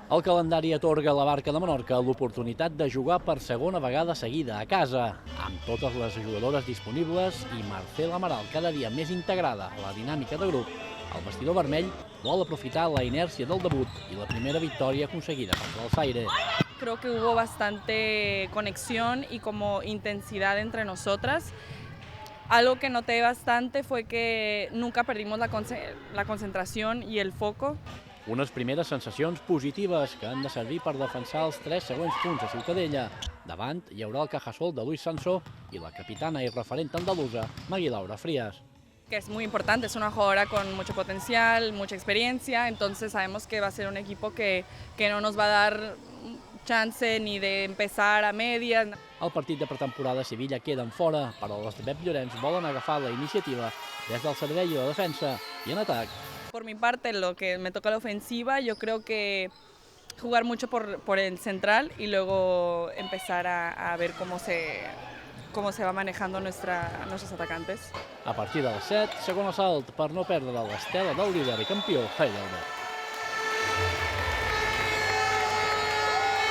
El calendari atorga a la Barca de Menorca l'oportunitat de jugar per segona vegada seguida a casa, amb totes les jugadores disponibles i Marcel Amaral cada dia més integrada a la dinàmica de grup. El vestidor vermell vol aprofitar la inèrcia del debut i la primera victòria aconseguida contra el Zaire. Creo que hubo bastante conexión y como intensidad entre nosotras. Algo que noté bastante fue que nunca perdimos la concentración y el foco. Unes primeres sensacions positives que han de servir per defensar els 3 següents punts a Ciutadella. Davant hi haurà el Cajasol de Luis Sansó i la capitana i referent andalusa, Magui Laura Frías. Que es muy importante, es una jugadora con mucho potencial, mucha experiencia, entonces sabemos que va a ser un equipo que no nos va a dar chance ni de empezar a medias. El partit de pretemporada a Sevilla queden fora, però les de Pep Llorenç volen agafar la iniciativa des del servei de defensa i en atac. Por mi parte, lo que me toca la ofensiva, yo creo que jugar mucho por el central y luego empezar a ver cómo se va manejando nuestros atacantes. A partir de les 7, segon assalt per no perdre l'estela del líder i campió Heidelberg.